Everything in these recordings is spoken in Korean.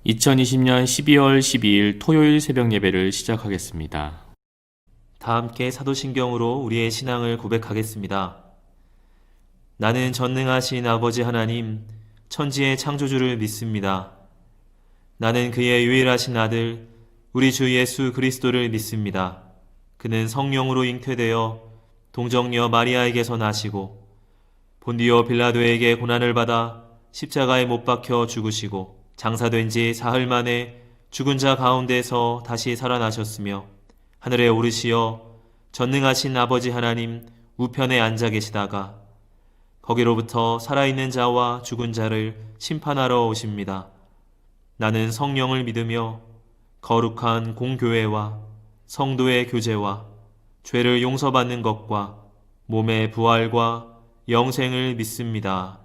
2020년 12월 12일 토요일 새벽 예배를 시작하겠습니다. 다 함께 사도신경으로 우리의 신앙을 고백하겠습니다. 나는 전능하신 아버지 하나님, 천지의 창조주를 믿습니다. 나는 그의 유일하신 아들, 우리 주 예수 그리스도를 믿습니다. 그는 성령으로 잉태되어 동정녀 마리아에게서 나시고 본디오 빌라도에게 고난을 받아 십자가에 못 박혀 죽으시고 장사된 지 사흘 만에 죽은 자 가운데서 다시 살아나셨으며 하늘에 오르시어 전능하신 아버지 하나님 우편에 앉아 계시다가 거기로부터 살아있는 자와 죽은 자를 심판하러 오십니다. 나는 성령을 믿으며 거룩한 공교회와 성도의 교제와 죄를 용서받는 것과 몸의 부활과 영생을 믿습니다.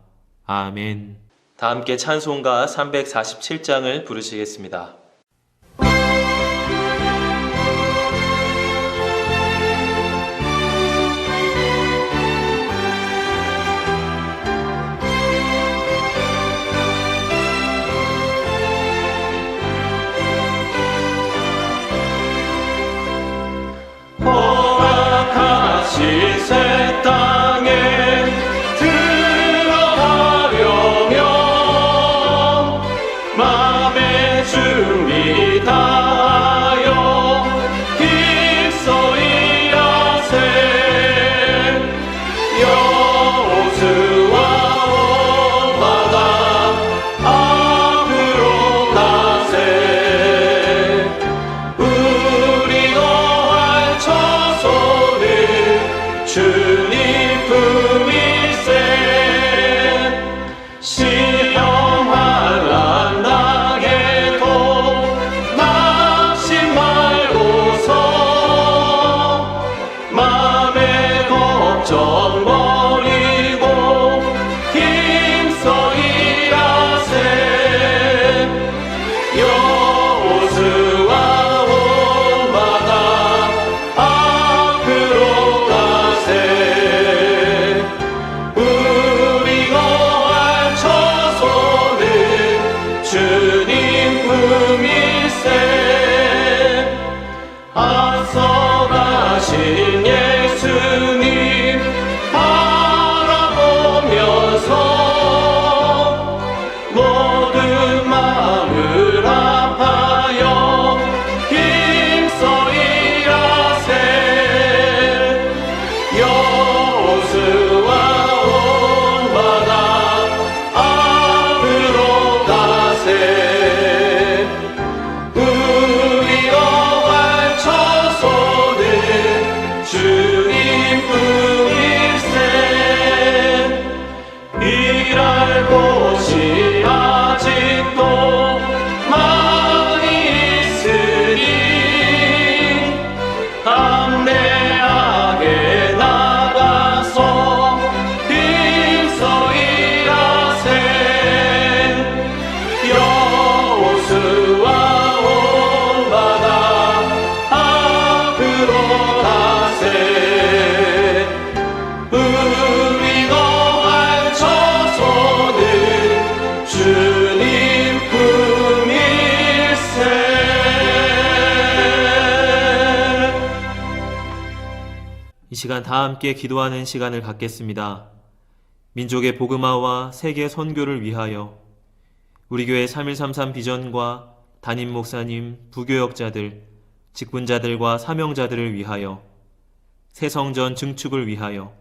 아멘. 다 함께 찬송가 347장을 부르시겠습니다. 허락하신 새 땅에 맘의 준비 다하여 힘써 일하세. 여호수아 온 바다 앞으로 가세. 우리 거할 처소는 주님 품일세. 시험할 걱정 버리고 힘써 일하세. 여호수아 온 바다 앞으로 가세. 우리 거할 처소는 주님 품일세. 앞서가신 예수님 바라보면서 모든 마음을 합하여 힘써 일하세. 여호수아 온 바다 앞으로 가세. 우리 거할 처소는 주님 품일세. 일할 곳이 아직도 많이 있으니 담대하게 나가서 힘써 일하세. 여호수아 온 바다 앞으로 가세. 우리 거할 처소는 주님 품일세. 이 시간 다 함께 기도하는 시간을 갖겠습니다. 민족의 복음화와 세계 선교를 위하여 우리 교회 3133 비전과 담임 목사님, 부교역자들, 직분자들과 사명자들을 위하여 새성전 증축을 위하여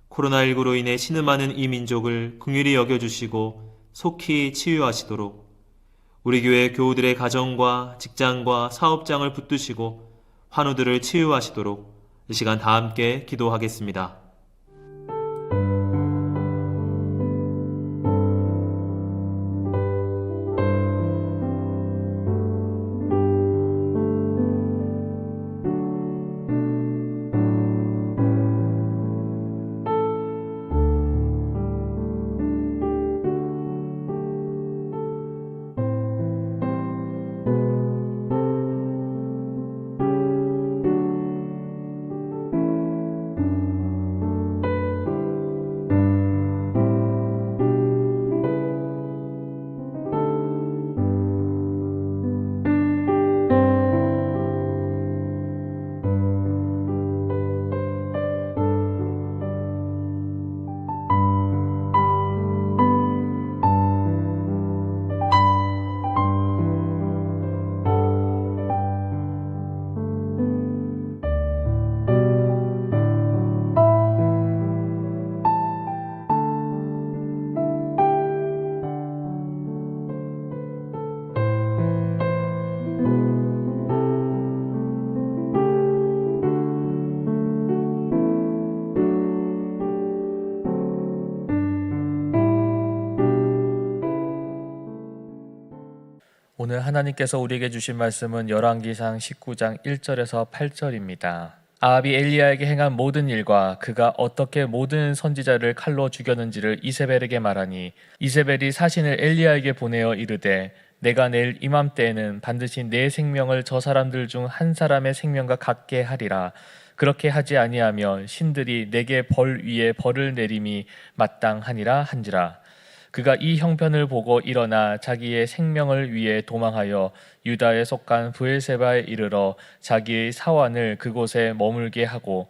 코로나19로 인해 신음하는 이 민족을 긍휼히 여겨주시고 속히 치유하시도록 우리 교회 교우들의 가정과 직장과 사업장을 붙드시고 환우들을 치유하시도록 이 시간 다 함께 기도하겠습니다. 오늘 하나님께서 우리에게 주신 말씀은 열왕기상 19장 1절에서 8절입니다. 아합이 엘리야에게 행한 모든 일과 그가 어떻게 모든 선지자를 칼로 죽였는지를 이세벨에게 말하니 이세벨이 사신을 엘리야에게 보내어 이르되 내가 내일 이맘때에는 반드시 내 생명을 저 사람들 중 한 사람의 생명과 같게 하리라. 그렇게 하지 아니하면 신들이 내게 벌 위에 벌을 내림이 마땅하니라 한지라. 그가 이 형편을 보고 일어나 자기의 생명을 위해 도망하여 유다에 속한 브엘세바에 이르러 자기의 사환을 그곳에 머물게 하고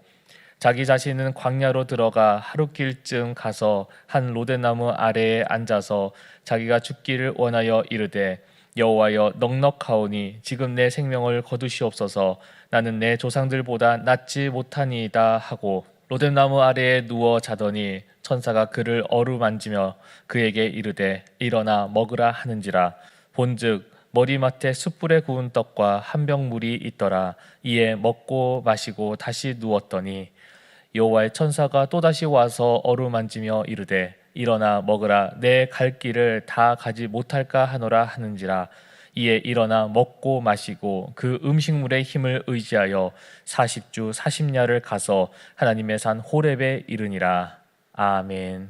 자기 자신은 광야로 들어가 하루길쯤 가서 한 로데나무 아래에 앉아서 자기가 죽기를 원하여 이르되 여호와여 넉넉하오니 지금 내 생명을 거두시옵소서. 나는 내 조상들보다 낫지 못하니이다 하고 로뎀나무 아래에 누워 자더니 천사가 그를 어루만지며 그에게 이르되 일어나 먹으라 하는지라. 본즉 머리맡에 숯불에 구운 떡과 한 병 물이 있더라. 이에 먹고 마시고 다시 누웠더니 여호와의 천사가 또다시 와서 어루만지며 이르되 일어나 먹으라. 내 갈 길을 다 가지 못할까 하노라 하는지라. 이에 일어나 먹고 마시고 그 음식물의 힘을 의지하여 40주 40야를 가서 하나님의 산 호렙에 이르니라. 아멘.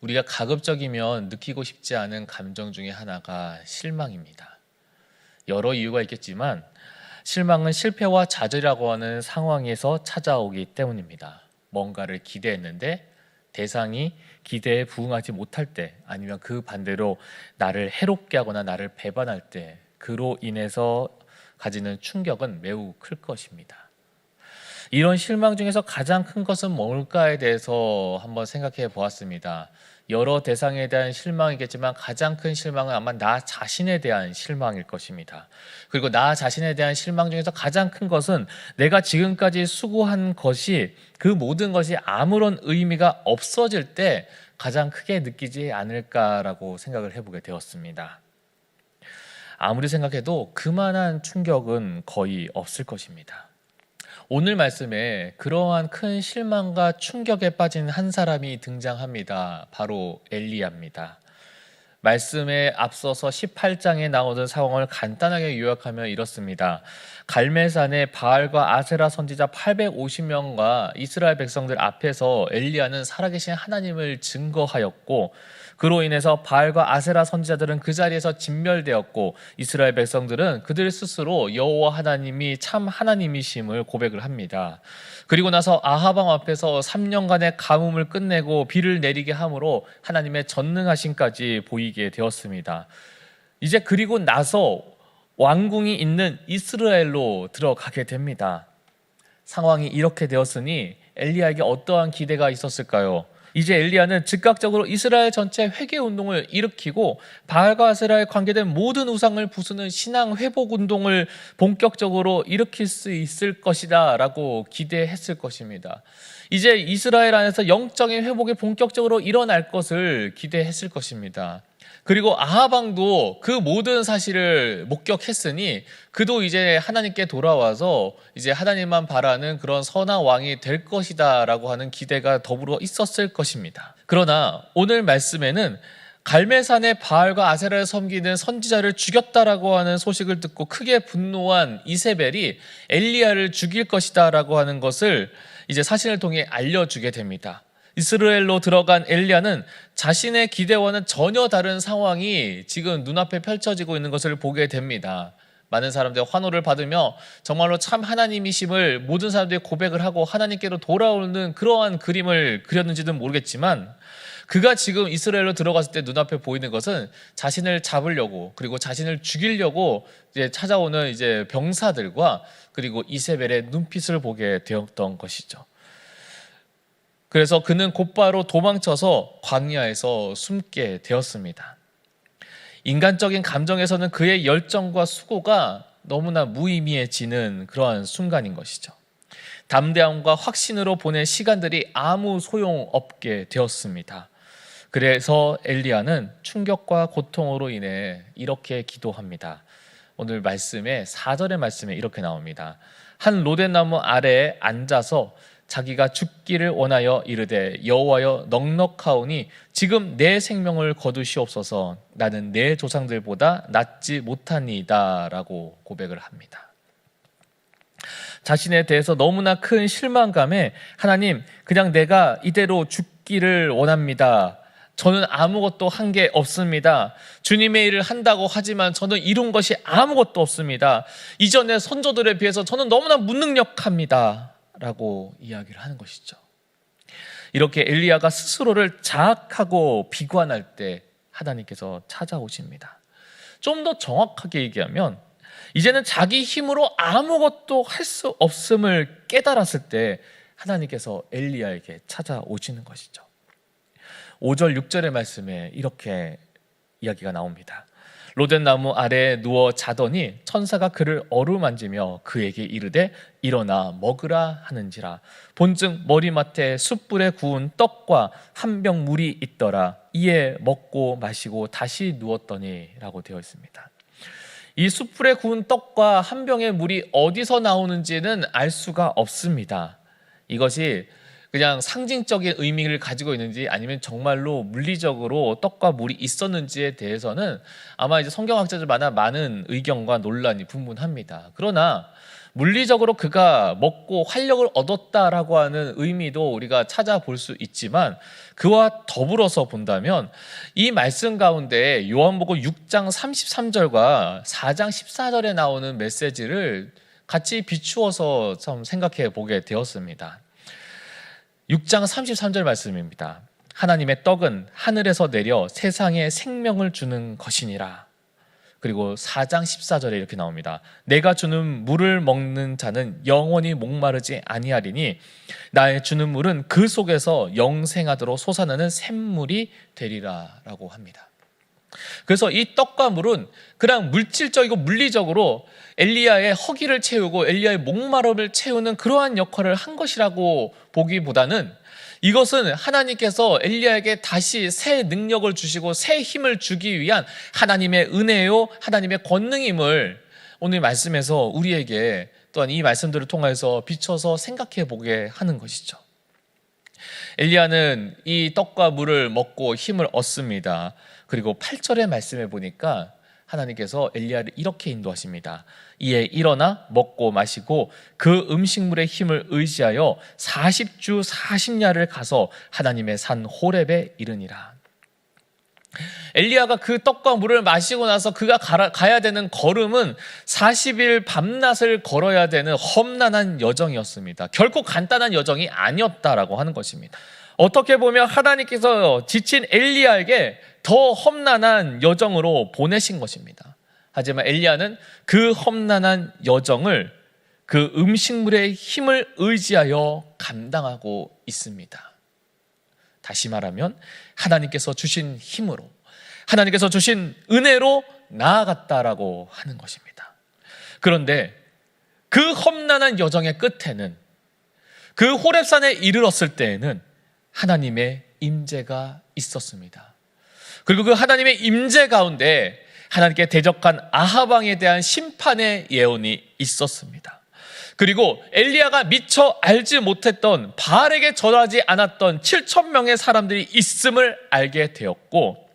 우리가 가급적이면 느끼고 싶지 않은 감정 중에 하나가 실망입니다. 여러 이유가 있겠지만 실망은 실패와 좌절이라고 하는 상황에서 찾아오기 때문입니다. 뭔가를 기대했는데 대상이 기대에 부응하지 못할 때, 아니면 그 반대로 나를 해롭게 하거나 나를 배반할 때, 그로 인해서 가지는 충격은 매우 클 것입니다. 이런 실망 중에서 가장 큰 것은 뭘까에 대해서 한번 생각해 보았습니다. 여러 대상에 대한 실망이겠지만 가장 큰 실망은 아마 나 자신에 대한 실망일 것입니다. 그리고 나 자신에 대한 실망 중에서 가장 큰 것은 내가 지금까지 수고한 것이, 그 모든 것이 아무런 의미가 없어질 때 가장 크게 느끼지 않을까라고 생각을 해보게 되었습니다. 아무리 생각해도 그만한 충격은 거의 없을 것입니다. 오늘 말씀에 그러한 큰 실망과 충격에 빠진 한 사람이 등장합니다. 바로 엘리야입니다. 말씀에 앞서서 18장에 나오던 상황을 간단하게 요약하면 이렇습니다. 갈멜산에 바알과 아세라 선지자 850명과 이스라엘 백성들 앞에서 엘리야는 살아계신 하나님을 증거하였고, 그로 인해서 바알과 아세라 선지자들은 그 자리에서 진멸되었고, 이스라엘 백성들은 그들 스스로 여호와 하나님이 참 하나님이심을 고백을 합니다. 그리고 나서 아합 왕 앞에서 3년간의 가뭄을 끝내고 비를 내리게 함으로 하나님의 전능하심까지 보이게 되었습니다. 이제 그리고 나서 왕궁이 있는 이스라엘로 들어가게 됩니다. 상황이 이렇게 되었으니 엘리야에게 어떠한 기대가 있었을까요? 이제 엘리야는 즉각적으로 이스라엘 전체 회개 운동을 일으키고 바알과 아세라에 관계된 모든 우상을 부수는 신앙 회복 운동을 본격적으로 일으킬 수 있을 것이다 라고 기대했을 것입니다. 이제 이스라엘 안에서 영적인 회복이 본격적으로 일어날 것을 기대했을 것입니다. 그리고 아합 왕도 그 모든 사실을 목격했으니 그도 이제 하나님께 돌아와서 이제 하나님만 바라는 그런 선한 왕이 될 것이다 라고 하는 기대가 더불어 있었을 것입니다. 그러나 오늘 말씀에는 갈멜산의 바알과 아세라를 섬기는 선지자를 죽였다라고 하는 소식을 듣고 크게 분노한 이세벨이 엘리야를 죽일 것이다 라고 하는 것을 이제 사신을 통해 알려주게 됩니다. 이스라엘로 들어간 엘리야는 자신의 기대와는 전혀 다른 상황이 지금 눈앞에 펼쳐지고 있는 것을 보게 됩니다. 많은 사람들의 환호를 받으며 정말로 참 하나님이심을 모든 사람들이 고백을 하고 하나님께로 돌아오는 그러한 그림을 그렸는지는 모르겠지만, 그가 지금 이스라엘로 들어갔을 때 눈앞에 보이는 것은 자신을 잡으려고, 그리고 자신을 죽이려고 이제 찾아오는 이제 병사들과 그리고 이세벨의 눈빛을 보게 되었던 것이죠. 그래서 그는 곧바로 도망쳐서 광야에서 숨게 되었습니다. 인간적인 감정에서는 그의 열정과 수고가 너무나 무의미해지는 그러한 순간인 것이죠. 담대함과 확신으로 보낸 시간들이 아무 소용없게 되었습니다. 그래서 엘리야는 충격과 고통으로 인해 이렇게 기도합니다. 오늘 말씀에 4절의 말씀에 이렇게 나옵니다. 한 로데나무 아래에 앉아서 자기가 죽기를 원하여 이르되 여호와여 넉넉하오니 지금 내 생명을 거두시옵소서. 나는 내 조상들보다 낫지 못하니이다 라고 고백을 합니다. 자신에 대해서 너무나 큰 실망감에 하나님, 그냥 내가 이대로 죽기를 원합니다. 저는 아무것도 한 게 없습니다. 주님의 일을 한다고 하지만 저는 이룬 것이 아무것도 없습니다. 이전의 선조들에 비해서 저는 너무나 무능력합니다 라고 이야기를 하는 것이죠. 이렇게 엘리야가 스스로를 자학하고 비관할 때 하나님께서 찾아오십니다. 좀 더 정확하게 얘기하면 이제는 자기 힘으로 아무것도 할 수 없음을 깨달았을 때 하나님께서 엘리야에게 찾아오시는 것이죠. 5절 6절의 말씀에 이렇게 이야기가 나옵니다. 로덴나무 아래에 누워 자더니 천사가 그를 어루만지며 그에게 이르되 일어나 먹으라 하는지라. 본즉 머리맡에 숯불에 구운 떡과 한 병 물이 있더라. 이에 먹고 마시고 다시 누웠더니 라고 되어 있습니다. 이 숯불에 구운 떡과 한 병의 물이 어디서 나오는지는 알 수가 없습니다. 이것이 그냥 상징적인 의미를 가지고 있는지 아니면 정말로 물리적으로 떡과 물이 있었는지에 대해서는 아마 이제 성경학자들마다 많은 의견과 논란이 분분합니다. 그러나 물리적으로 그가 먹고 활력을 얻었다라고 하는 의미도 우리가 찾아볼 수 있지만 그와 더불어서 본다면 이 말씀 가운데 요한복음 6장 33절과 4장 14절에 나오는 메시지를 같이 비추어서 좀 생각해 보게 되었습니다. 6장 33절 말씀입니다. 하나님의 떡은 하늘에서 내려 세상에 생명을 주는 것이니라. 그리고 4장 14절에 이렇게 나옵니다. 내가 주는 물을 먹는 자는 영원히 목마르지 아니하리니 나의 주는 물은 그 속에서 영생하도록 솟아나는 샘물이 되리라 라고 합니다. 그래서 이 떡과 물은 그냥 물질적이고 물리적으로 엘리야의 허기를 채우고 엘리야의 목마름을 채우는 그러한 역할을 한 것이라고 보기보다는 이것은 하나님께서 엘리야에게 다시 새 능력을 주시고 새 힘을 주기 위한 하나님의 은혜요, 하나님의 권능임을 오늘 말씀에서 우리에게 또한 이 말씀들을 통해서 비춰서 생각해 보게 하는 것이죠. 엘리야는 이 떡과 물을 먹고 힘을 얻습니다. 그리고 8절의 말씀에 보니까 하나님께서 엘리야를 이렇게 인도하십니다. 이에 일어나 먹고 마시고 그 음식물의 힘을 의지하여 40주 40야를 가서 하나님의 산 호렙에 이르니라. 엘리야가 그 떡과 물을 마시고 나서 그가 가야 되는 걸음은 40일 밤낮을 걸어야 되는 험난한 여정이었습니다. 결코 간단한 여정이 아니었다라고 하는 것입니다. 어떻게 보면 하나님께서 지친 엘리야에게 더 험난한 여정으로 보내신 것입니다. 하지만 엘리야는 그 험난한 여정을 그 음식물의 힘을 의지하여 감당하고 있습니다. 다시 말하면 하나님께서 주신 힘으로, 하나님께서 주신 은혜로 나아갔다라고 하는 것입니다. 그런데 그 험난한 여정의 끝에는, 그 호렙산에 이르렀을 때에는 하나님의 임재가 있었습니다. 그리고 그 하나님의 임재 가운데 하나님께 대적한 아합 왕에 대한 심판의 예언이 있었습니다. 그리고 엘리야가 미처 알지 못했던, 바알에게 절하지 않았던 7,000명의 사람들이 있음을 알게 되었고,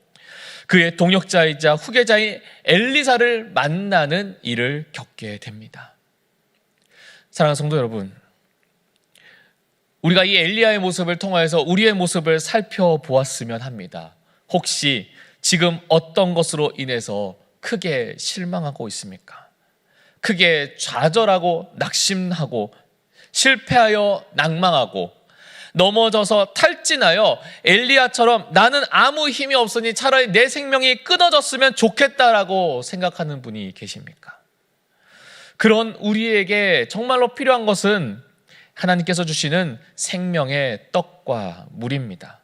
그의 동역자이자 후계자인 엘리사를 만나는 일을 겪게 됩니다. 사랑하는 성도 여러분, 우리가 이 엘리야의 모습을 통하여서 우리의 모습을 살펴보았으면 합니다. 혹시 지금 어떤 것으로 인해서 크게 실망하고 있습니까? 크게 좌절하고 낙심하고 실패하여 낭망하고 넘어져서 탈진하여 엘리야처럼 나는 아무 힘이 없으니 차라리 내 생명이 끊어졌으면 좋겠다라고 생각하는 분이 계십니까? 그런 우리에게 정말로 필요한 것은 하나님께서 주시는 생명의 떡과 물입니다.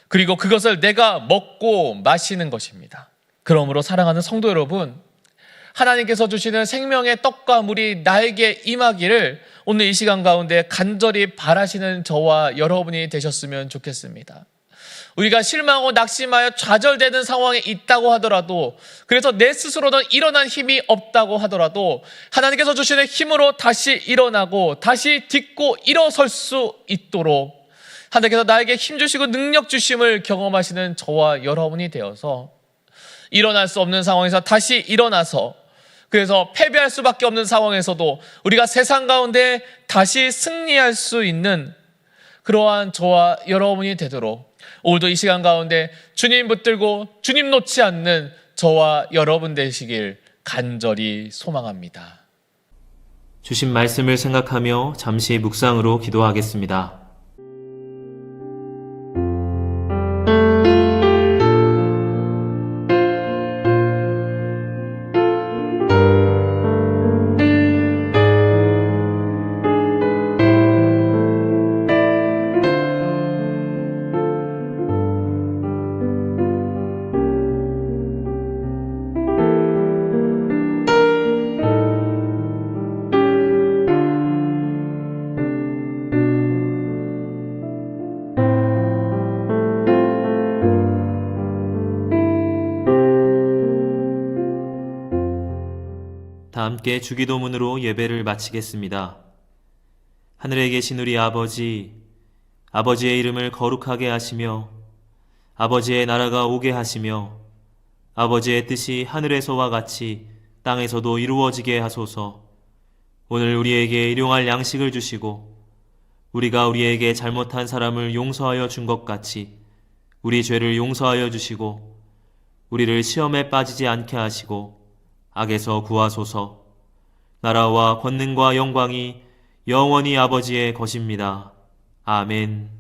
그리고 그것을 내가 먹고 마시는 것입니다. 그러므로 사랑하는 성도 여러분, 하나님께서 주시는 생명의 떡과 물이 나에게 임하기를 오늘 이 시간 가운데 간절히 바라시는 저와 여러분이 되셨으면 좋겠습니다. 우리가 실망하고 낙심하여 좌절되는 상황에 있다고 하더라도, 그래서 내 스스로는 일어난 힘이 없다고 하더라도 하나님께서 주시는 힘으로 다시 일어나고 다시 딛고 일어설 수 있도록 하나님께서 나에게 힘 주시고 능력 주심을 경험하시는 저와 여러분이 되어서 일어날 수 없는 상황에서 다시 일어나서, 그래서 패배할 수밖에 없는 상황에서도 우리가 세상 가운데 다시 승리할 수 있는 그러한 저와 여러분이 되도록 오늘도 이 시간 가운데 주님 붙들고 주님 놓지 않는 저와 여러분 되시길 간절히 소망합니다. 주신 말씀을 생각하며 잠시 묵상으로 기도하겠습니다. 다 함께 주기도문으로 예배를 마치겠습니다. 하늘에 계신 우리 아버지, 아버지의 이름을 거룩하게 하시며 아버지의 나라가 오게 하시며 아버지의 뜻이 하늘에서와 같이 땅에서도 이루어지게 하소서. 오늘 우리에게 일용할 양식을 주시고 우리가 우리에게 잘못한 사람을 용서하여 준 것 같이 우리 죄를 용서하여 주시고 우리를 시험에 빠지지 않게 하시고 악에서 구하소서. 나라와 권능과 영광이 영원히 아버지의 것입니다. 아멘.